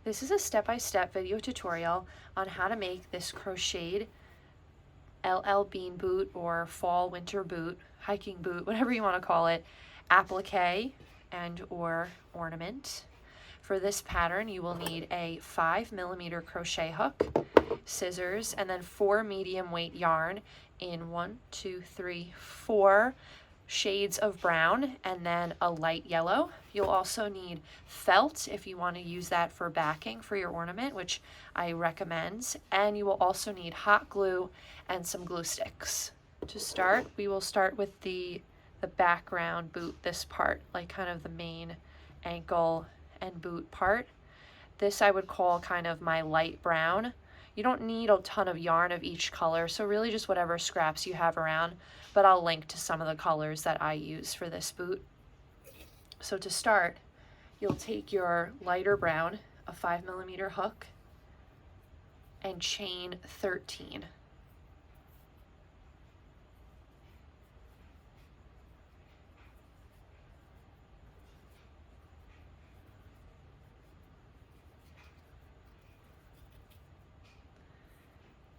This is a step-by-step video tutorial on how to make this crocheted LL Bean boot or fall winter boot, hiking boot, whatever you want to call it, applique and or ornament. For this pattern, you will need a 5mm crochet hook, scissors, and then 4 medium weight yarn in 4 shades of brown and then a light yellow. You'll also need felt if you want to use that for backing for your ornament, which I recommend. And you will also need hot glue and some glue sticks. To start, we will start with the background boot, this part, like kind of the main ankle and boot part. This I would call kind of my light brown. You don't need a ton of yarn of each color, so really just whatever scraps you have around, but I'll link to some of the colors that I use for this boot. So to start, you'll take your lighter brown, a 5mm hook, and chain 13.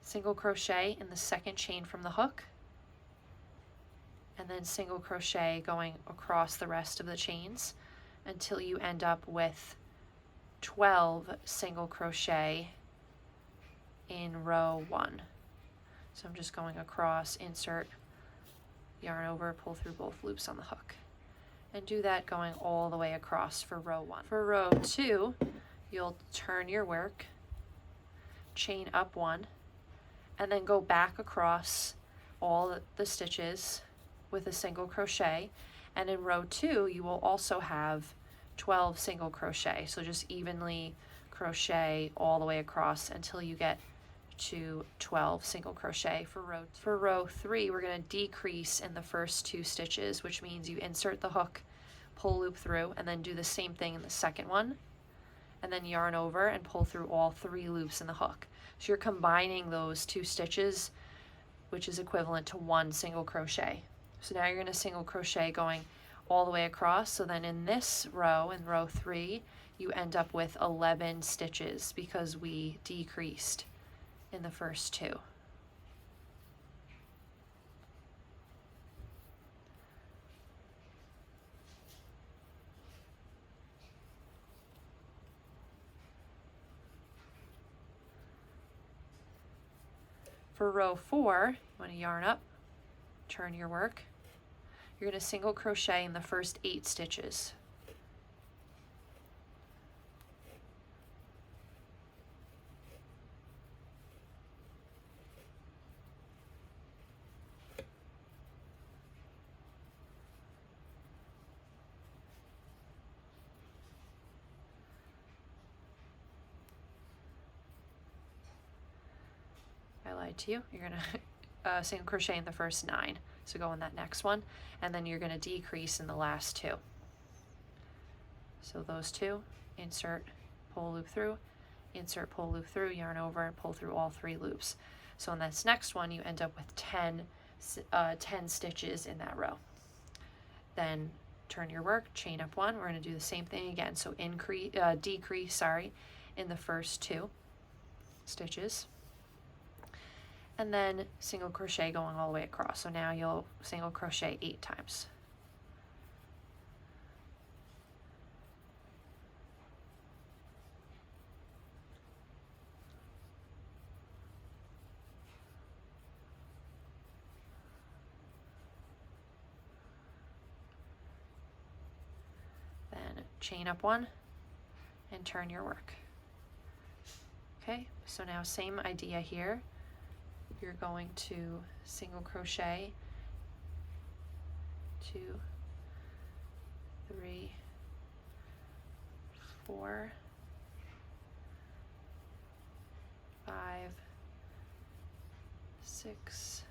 Single crochet in the second chain from the hook, and then single crochet going across the rest of the chains until you end up with 12 single crochet in row 1. So I'm just going across, insert, yarn over, pull through both loops on the hook, and do that going all the way across for row 1. For row 2, you'll turn your work, chain up 1, and then go back across all the stitches with a single crochet. And in row 2, you will also have 12 single crochet. So just evenly crochet all the way across until you get to 12 single crochet for row 3. We're going to decrease in the first 2 stitches, which means you insert the hook, pull loop through, and then do the same thing in the second one, and then yarn over and pull through all 3 loops in the hook. So you're combining those 2 stitches, which is equivalent to 1 single crochet. So now you're going to single crochet going all the way across. So then in this row, in row 3, you end up with 11 stitches because we decreased in the first 2. For row 4, you want to yarn up, turn your work. You're going to single crochet in the first 8 stitches. I lied to you. You're going to single crochet in the first 9. So go in that next one, and then you're going to decrease in the last 2. So those 2, insert, pull loop through, insert, pull loop through, yarn over, and pull through all 3 loops. So in this next one, you end up with 10 stitches in that row. Then turn your work, chain up 1. We're going to do the same thing again. So decrease in the first 2 stitches. And then single crochet going all the way across. So now you'll single crochet 8 times. Then chain up 1 and turn your work. Okay, so now same idea here. You're going to single crochet 2, 3, 4, 5, 6,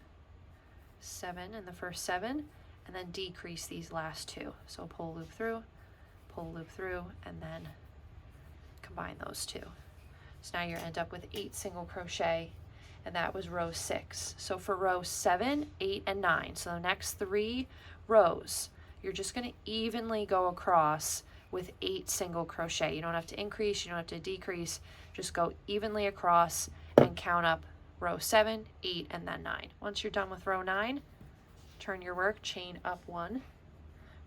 7 in the first 7, and then decrease these last 2. So pull loop through, and then combine those 2. So now you end up with 8 single crochet, and that was row 6. So for row 7, 8, and 9, so the next 3 rows, you're just going to evenly go across with 8 single crochet. You don't have to increase, you don't have to decrease, just go evenly across and count up row 7, 8, and then 9. Once you're done with row 9, turn your work, chain up 1.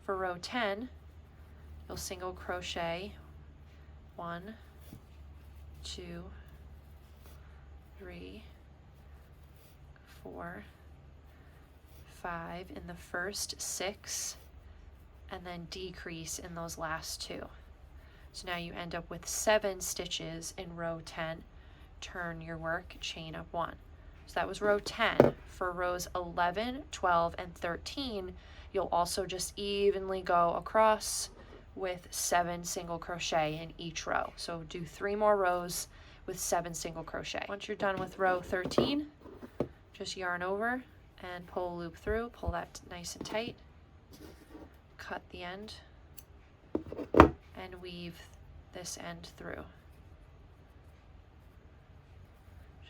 For row 10, you'll single crochet 1, 2, 3, 4, 5 in the first 6, and then decrease in those last 2. So now you end up with 7 stitches in row 10. Turn your work, chain up 1. So that was row 10. For rows 11, 12, and 13, you'll also just evenly go across with 7 single crochet in each row. So do 3 more rows with 7 single crochet. Once you're done with row 13, just yarn over and pull a loop through, pull that nice and tight, cut the end, and weave this end through.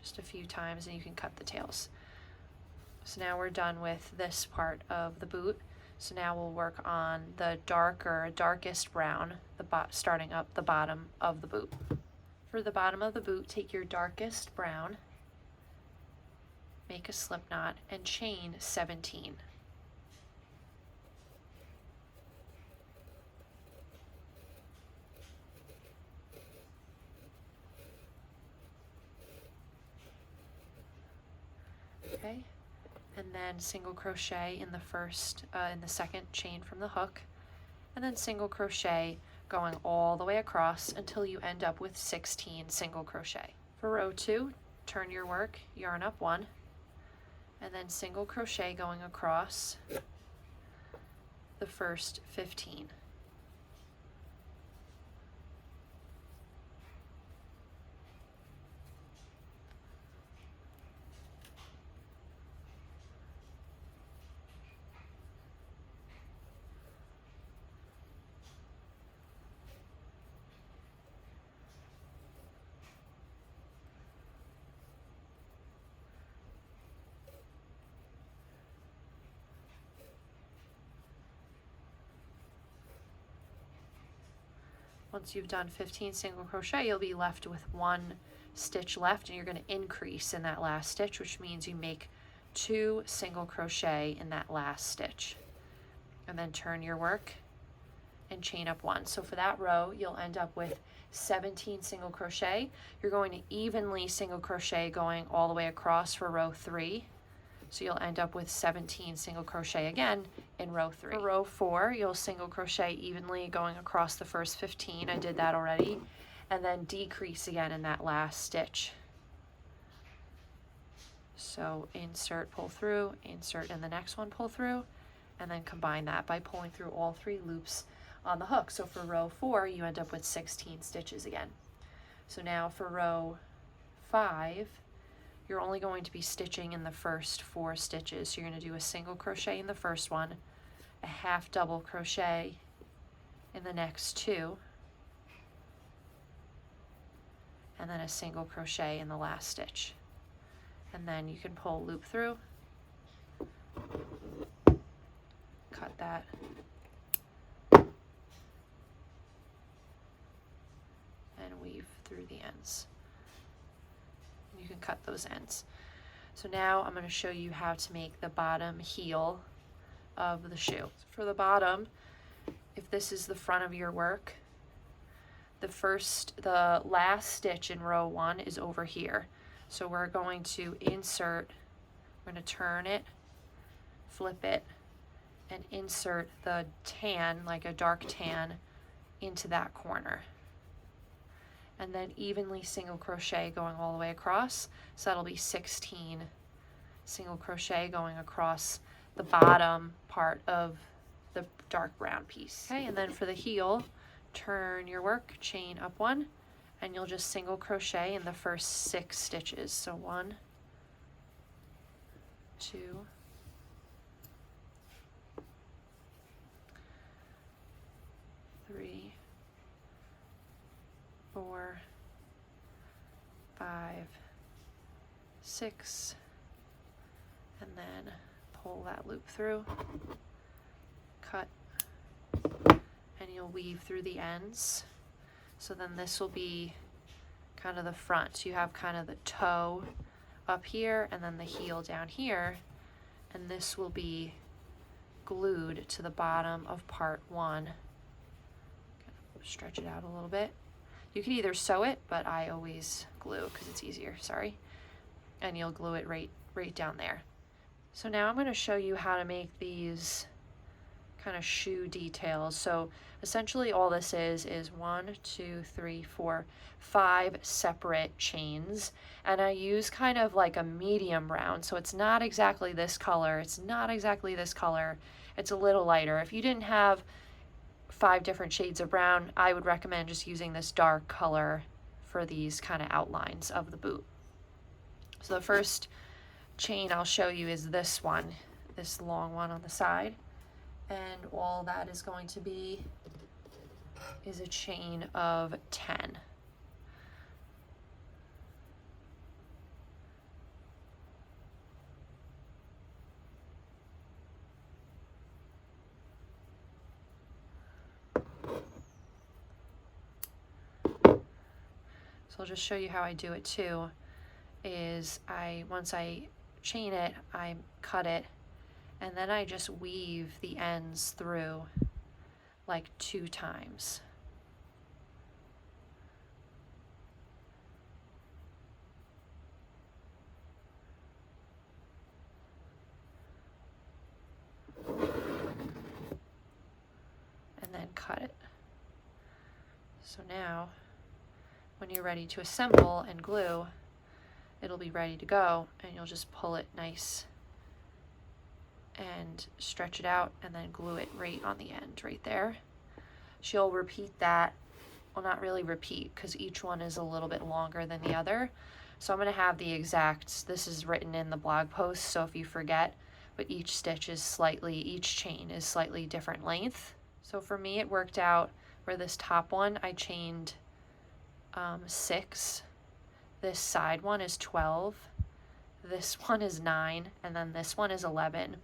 Just a few times and you can cut the tails. So now we're done with this part of the boot. So now we'll work on the darkest brown, starting up the bottom of the boot. For the bottom of the boot, take your darkest brown, make a slip knot, and chain 17. Okay, and then single crochet in the second chain from the hook, and then single crochet going all the way across until you end up with 16 single crochet. For row 2, turn your work, yarn up 1, and then single crochet going across the first 15. Once you've done 15 single crochet, you'll be left with 1 stitch left, and you're going to increase in that last stitch, which means you make 2 single crochet in that last stitch. And then turn your work and chain up 1. So for that row, you'll end up with 17 single crochet. You're going to evenly single crochet going all the way across for row 3. So you'll end up with 17 single crochet again in row 3. For row 4, you'll single crochet evenly going across the first 15. I did that already. And then decrease again in that last stitch. So insert, pull through, insert in the next one, pull through, and then combine that by pulling through all 3 loops on the hook. So for row 4, you end up with 16 stitches again. So now for row 5, you're only going to be stitching in the first 4 stitches. So you're going to do a single crochet in the first one, a half double crochet in the next 2, and then a single crochet in the last stitch. And then you can pull loop through, cut that, and weave through the ends. You can cut those ends. So now I'm going to show you how to make the bottom heel of the shoe. For the bottom, if this is the front of your work, the last stitch in row 1 is over here. So we're going to insert, we're going to turn it, flip it, and insert the tan, like a dark tan, into that corner. And then evenly single crochet going all the way across. So that'll be 16 single crochet going across the bottom part of the dark brown piece. Okay, and then for the heel, turn your work, chain up 1, and you'll just single crochet in the first 6 stitches. So 1, 2, 3, 4, 5, 6, and then pull that loop through, cut, and you'll weave through the ends. So then this will be kind of the front. So you have kind of the toe up here and then the heel down here, and this will be glued to the bottom of part 1. Kind of stretch it out a little bit. You could either sew it, but I always glue because it's easier, sorry. And you'll glue it right down there. So now I'm going to show you how to make these kind of shoe details. So essentially all this is 1, 2, 3, 4, 5 separate chains, and I use kind of like a medium round, so it's not exactly this color, it's not exactly this color, it's a little lighter. If you didn't have 5 different shades of brown, I would recommend just using this dark color for these kind of outlines of the boot. So the first chain I'll show you is this one, this long one on the side. And all that is going to be is a chain of 10. So I'll just show you how I do it too, is once I chain it, I cut it, and then I just weave the ends through like 2 times. And then cut it. So now, when you're ready to assemble and glue, it'll be ready to go, and you'll just pull it nice and stretch it out and then glue it right on the end right there. She'll repeat that, well, not really repeat because each one is a little bit longer than the other. So I'm going to have the exact, this is written in the blog post, so if you forget, but each stitch is each chain is slightly different length. So for me it worked out where this top one I chained 6, this side one is 12, this one is 9, and then this one is 11.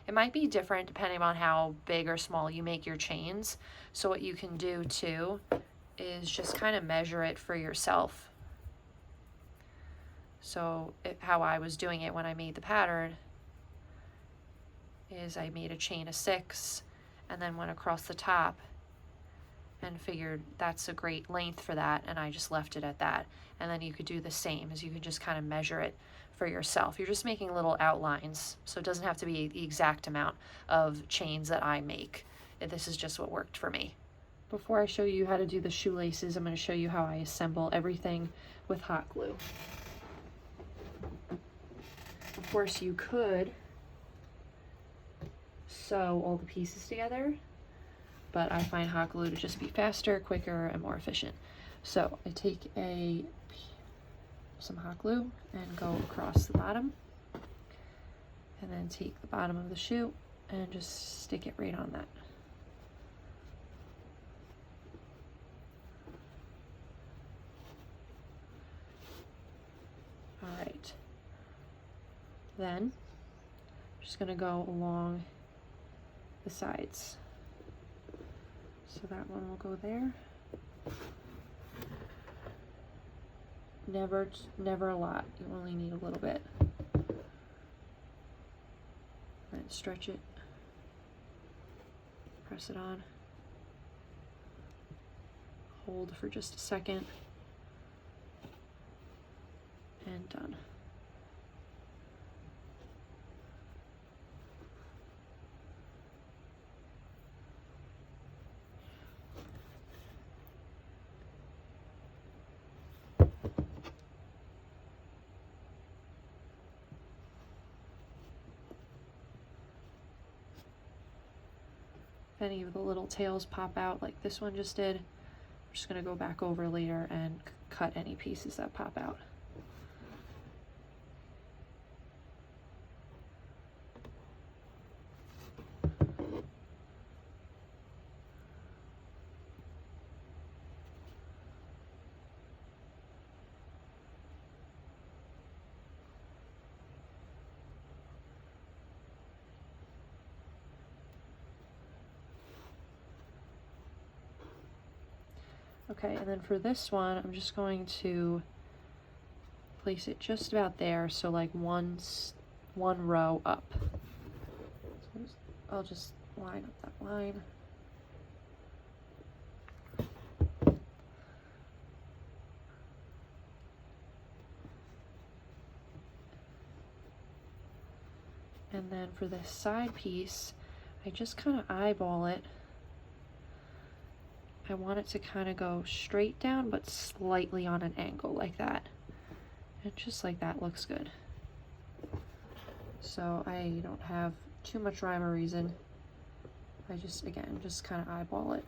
It might be different depending on how big or small you make your chains. So what you can do too is just kind of measure it for yourself. So how I was doing it when I made the pattern is I made a chain of 6 and then went across the top and figured that's a great length for that, and I just left it at that. And then you could do the same, as you can just kind of measure it for yourself. You're just making little outlines, so it doesn't have to be the exact amount of chains that I make. This is just what worked for me. Before I show you how to do the shoelaces, I'm going to show you how I assemble everything with hot glue. Of course, you could sew all the pieces together, but I find hot glue to just be faster, quicker, and more efficient. So I take some hot glue and go across the bottom, and then take the bottom of the shoe and just stick it right on that. All right. Then I'm just gonna go along the sides. So that one will go there. Never a lot. You only need a little bit. And stretch it. Press it on. Hold for just a second. And done. If any of the little tails pop out like this one just did, I'm just going to go back over later and cut any pieces that pop out. Okay, and then for this one, I'm just going to place it just about there, so like one row up. So I'll just line up that line. And then for this side piece, I just kind of eyeball it. I want it to kind of go straight down, but slightly on an angle like that. And just like that looks good. So I don't have too much rhyme or reason. I just, again, just kind of eyeball it.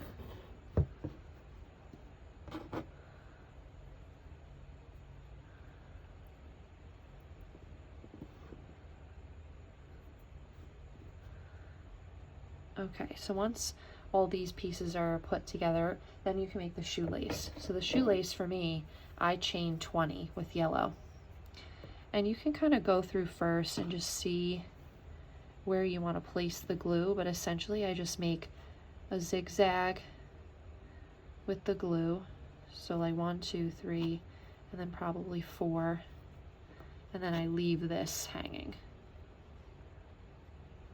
Okay, so once all these pieces are put together, then you can make the shoelace. So the shoelace for me, I chain 20 with yellow. And you can kind of go through first and just see where you want to place the glue, but essentially I just make a zigzag with the glue. So like 1, 2, 3, and then probably 4. And then I leave this hanging.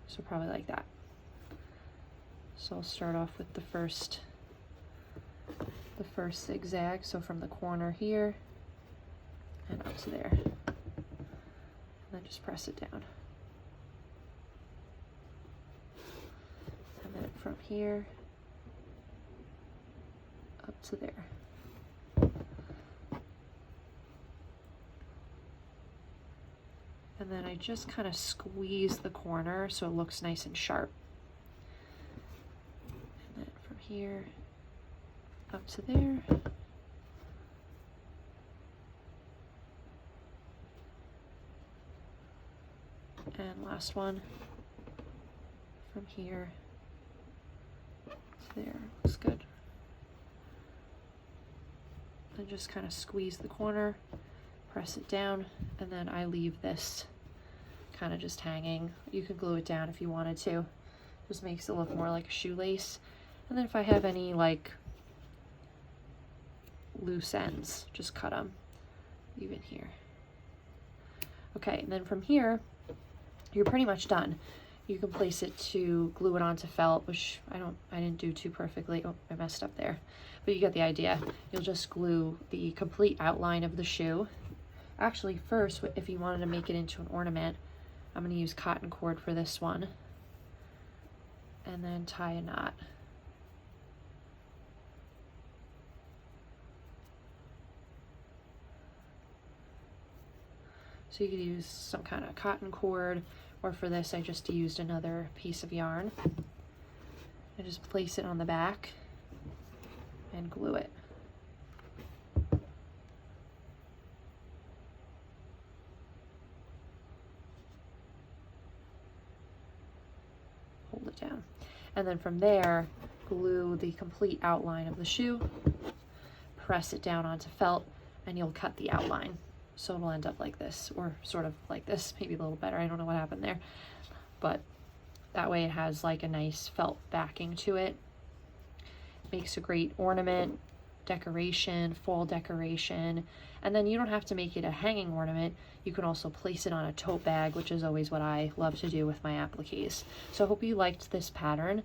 So probably like that. So I'll start off with the first zigzag, so from the corner here and up to there, and then just press it down. And then from here up to there. And then I just kind of squeeze the corner so it looks nice and sharp. Here up to there, and last one from here to there. Looks good. And just kind of squeeze the corner, press it down, and then I leave this kind of just hanging. You could glue it down if you wanted to. Just makes it look more like a shoelace. And then if I have any like loose ends, just cut them even here. Okay, and then from here, you're pretty much done. You can place it to glue it onto felt, which I didn't do too perfectly. Oh, I messed up there. But you get the idea. You'll just glue the complete outline of the shoe. Actually, first, if you wanted to make it into an ornament, I'm going to use cotton cord for this one. And then tie a knot. So you could use some kind of cotton cord, or for this I just used another piece of yarn. I just place it on the back and glue it. Hold it down. And then from there, glue the complete outline of the shoe, press it down onto felt, and you'll cut the outline. So it'll end up like this, or sort of like this, maybe a little better. I don't know what happened there. But that way it has like a nice felt backing to it. Makes a great ornament, decoration, fall decoration. And then you don't have to make it a hanging ornament. You can also place it on a tote bag, which is always what I love to do with my appliques. So I hope you liked this pattern.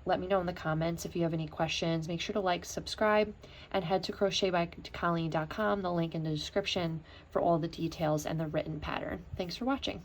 Let me know in the comments if you have any questions. Make sure to like, subscribe, and head to crochetbycolleen.com, the link in the description, for all the details and the written pattern. Thanks for watching.